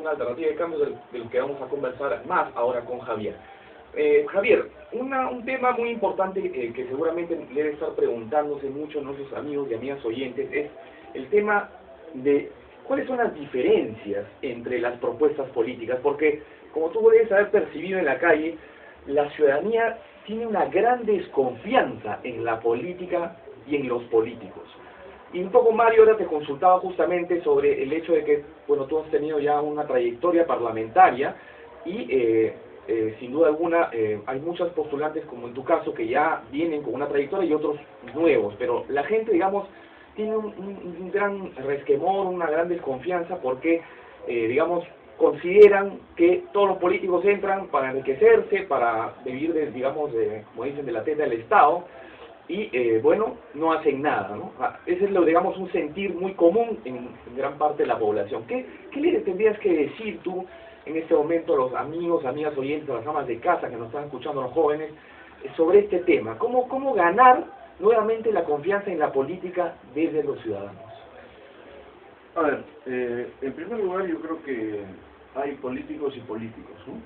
una alternativa de cambio del que vamos a conversar más ahora con Javier. Javier, un tema muy importante que seguramente debe estar preguntándose mucho nuestros amigos y amigas oyentes es el tema de cuáles son las diferencias entre las propuestas políticas, porque como tú debes haber percibido en la calle, la ciudadanía tiene una gran desconfianza en la política y en los políticos. Y un poco, Mario, ahora te consultaba justamente sobre el hecho de que, bueno, tú has tenido ya una trayectoria parlamentaria y sin duda alguna hay muchos postulantes, como en tu caso, que ya vienen con una trayectoria y otros nuevos, pero la gente, digamos, tiene un gran resquemor, una gran desconfianza porque, digamos, consideran que todos los políticos entran para enriquecerse, para vivir, digamos, como dicen, de la teta del Estado, y bueno, no hacen nada, ¿no? Ese es, digamos, un sentir muy común en gran parte de la población. ¿Qué le tendrías que decir tú en este momento a los amigos, amigas oyentes, a las amas de casa que nos están escuchando, los jóvenes, sobre este tema? ¿Cómo ganar nuevamente la confianza en la política desde los ciudadanos? A ver, en primer lugar yo creo que hay políticos y políticos, ¿no?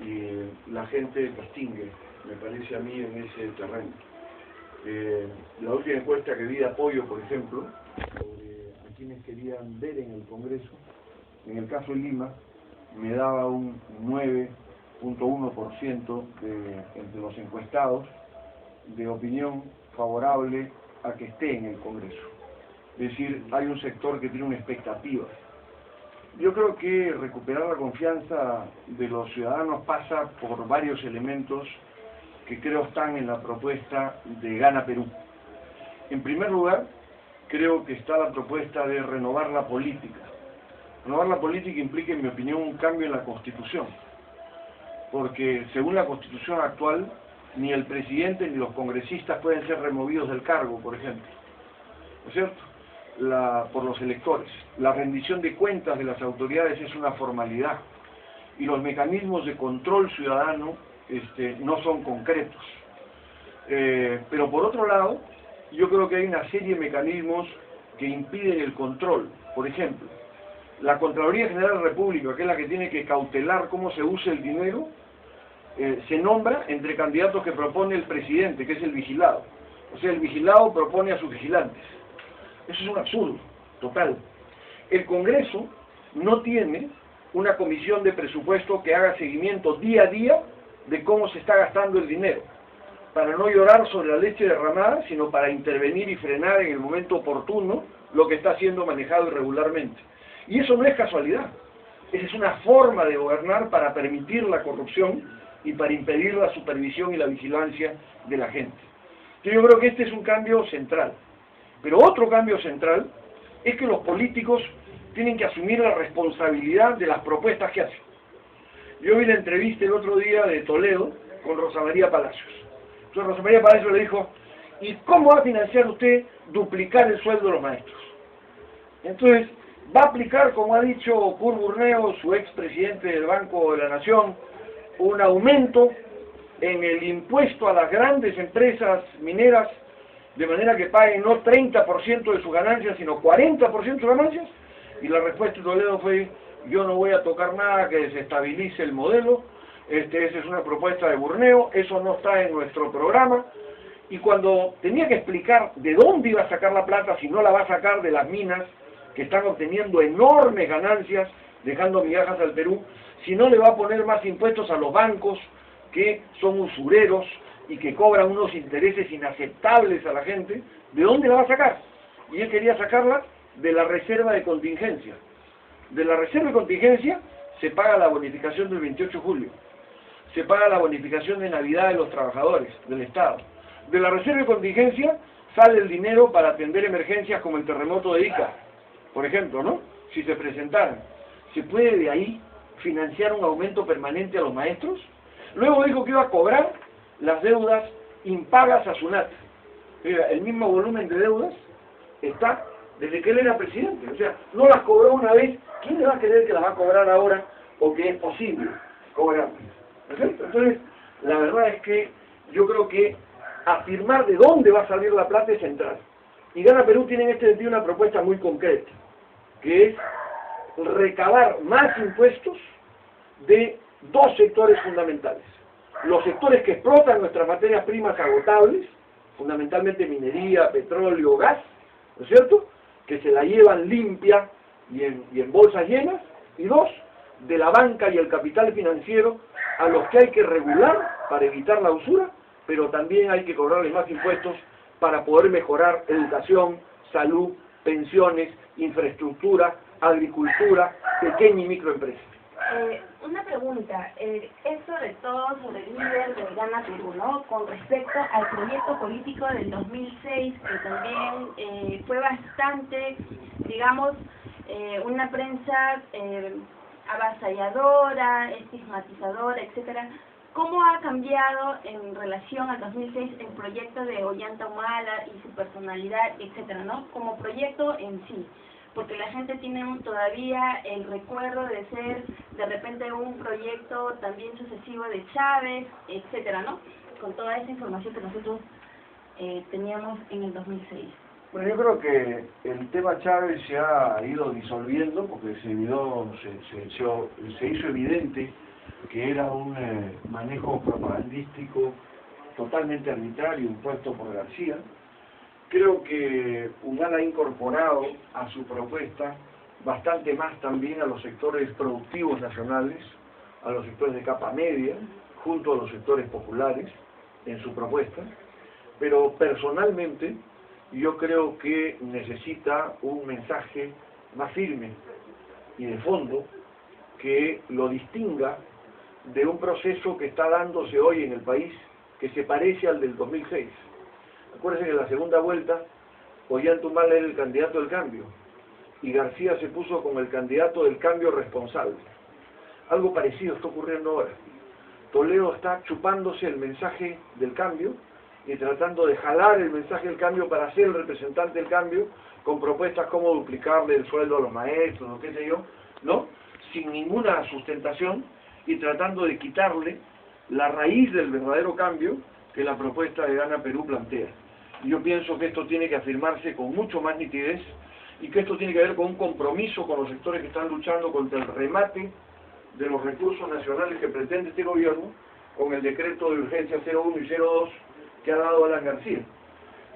Y la gente distingue, me parece a mí, en ese terreno. La última encuesta que vi de apoyo, por ejemplo, sobre a quienes querían ver en el Congreso, en el caso de Lima, me daba un 9.1% entre los encuestados de opinión favorable a que esté en el Congreso. Es decir, hay un sector que tiene una expectativa. Yo creo que recuperar la confianza de los ciudadanos pasa por varios elementos que creo están en la propuesta de Gana Perú. En primer lugar, creo que está la propuesta de renovar la política. Renovar la política implica, en mi opinión, un cambio en la Constitución, porque según la Constitución actual, ni el presidente ni los congresistas pueden ser removidos del cargo, por ejemplo, ¿no es cierto?, por los electores. La rendición de cuentas de las autoridades es una formalidad, y los mecanismos de control ciudadano no son concretos. Pero por otro lado, yo creo que hay una serie de mecanismos que impiden el control. Por ejemplo, la Contraloría General de la República, que es la que tiene que cautelar cómo se usa el dinero, se nombra entre candidatos que propone el presidente, que es el vigilado. O sea, el vigilado propone a sus vigilantes. Eso es un absurdo total. El Congreso no tiene una comisión de presupuesto que haga seguimiento día a día de cómo se está gastando el dinero, para no llorar sobre la leche derramada, sino para intervenir y frenar en el momento oportuno lo que está siendo manejado irregularmente. Y eso no es casualidad. Esa es una forma de gobernar para permitir la corrupción y para impedir la supervisión y la vigilancia de la gente. Yo creo que este es un cambio central. Pero otro cambio central es que los políticos tienen que asumir la responsabilidad de las propuestas que hacen. Yo vi la entrevista el otro día de Toledo con Rosa María Palacios. Entonces Rosa María Palacios le dijo, ¿y cómo va a financiar usted duplicar el sueldo de los maestros? Entonces, va a aplicar, como ha dicho Kurt Burneo, su expresidente del Banco de la Nación, un aumento en el impuesto a las grandes empresas mineras, de manera que paguen no 30% de sus ganancias, sino 40% de sus ganancias. Y la respuesta de Toledo fue, yo no voy a tocar nada que desestabilice el modelo, esa es una propuesta de Burneo, eso no está en nuestro programa. Y cuando tenía que explicar de dónde iba a sacar la plata, si no la va a sacar de las minas, que están obteniendo enormes ganancias, dejando migajas al Perú, si no le va a poner más impuestos a los bancos, que son usureros y que cobran unos intereses inaceptables a la gente, ¿de dónde la va a sacar? Y él quería sacarla de la reserva de contingencia. De la reserva de contingencia se paga la bonificación del 28 de julio, se paga la bonificación de Navidad de los trabajadores del Estado. De la reserva de contingencia sale el dinero para atender emergencias como el terremoto de Ica, por ejemplo, ¿no? Si se presentaran. ¿Se puede de ahí financiar un aumento permanente a los maestros? Luego dijo que iba a cobrar las deudas impagas a SUNAT. Mira, el mismo volumen de deudas está desde que él era presidente. O sea, no las cobró una vez. ¿Quién le va a creer que las va a cobrar ahora o que es posible cobrar? Entonces, la verdad es que yo creo que afirmar de dónde va a salir la plata es central. Y Gana Perú tiene en este sentido una propuesta muy concreta, que es recabar más impuestos de dos sectores fundamentales. Los sectores que explotan nuestras materias primas agotables, fundamentalmente minería, petróleo, gas, ¿no es cierto?, que se la llevan limpia y en bolsas llenas, y dos, de la banca y el capital financiero, a los que hay que regular para evitar la usura, pero también hay que cobrarles más impuestos para poder mejorar educación, salud, pensiones, infraestructura, agricultura, pequeña y microempresas. Una pregunta, esto de todo sobre el líder de Gana Perú, ¿no? Con respecto al proyecto político del 2006, que también fue bastante, digamos, una prensa avasalladora, estigmatizadora, etcétera. ¿Cómo ha cambiado en relación al 2006 el proyecto de Ollanta Humala y su personalidad, etcétera, ¿no? Como proyecto en sí, porque la gente tiene todavía el recuerdo de ser de repente un proyecto también sucesivo de Chávez, etcétera, ¿no? Con toda esa información que nosotros teníamos en el 2006. Bueno, yo creo que el tema Chávez se ha ido disolviendo porque se hizo evidente que era un manejo propagandístico totalmente arbitrario impuesto por García. Creo que Humala ha incorporado a su propuesta bastante más también a los sectores productivos nacionales, a los sectores de capa media, junto a los sectores populares en su propuesta, pero personalmente yo creo que necesita un mensaje más firme y de fondo que lo distinga de un proceso que está dándose hoy en el país que se parece al del 2006. Acuérdense que en la segunda vuelta Ollanta Humala era el candidato del cambio y García se puso como el candidato del cambio responsable. Algo parecido está ocurriendo ahora. Toledo está chupándose el mensaje del cambio y tratando de jalar el mensaje del cambio para ser el representante del cambio con propuestas como duplicarle el sueldo a los maestros o qué sé yo, ¿no? Sin ninguna sustentación y tratando de quitarle la raíz del verdadero cambio que la propuesta de Gana Perú plantea. Y yo pienso que esto tiene que afirmarse con mucho más nitidez y que esto tiene que ver con un compromiso con los sectores que están luchando contra el remate de los recursos nacionales que pretende este gobierno con el decreto de urgencia 01 y 02 que ha dado Alan García.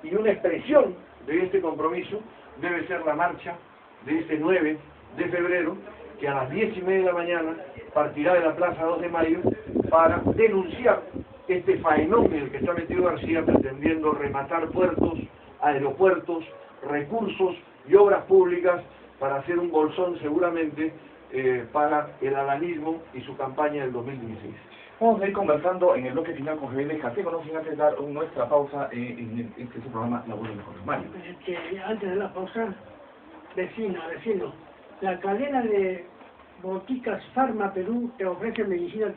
Y una expresión de este compromiso debe ser la marcha de este 9 de febrero, que a las 10:30 de la mañana partirá de la Plaza 2 de Mayo para denunciar este faenón en el que está metido García pretendiendo rematar puertos, aeropuertos, recursos y obras públicas para hacer un bolsón seguramente para el alanismo y su campaña del 2016. Vamos a ir conversando en el bloque final con Javier Canseco, no sin antes dar nuestra pausa en este programa La Voz de Mejor. Mario. Antes de la pausa, vecino, la cadena de boticas Farma Perú te ofrece medicina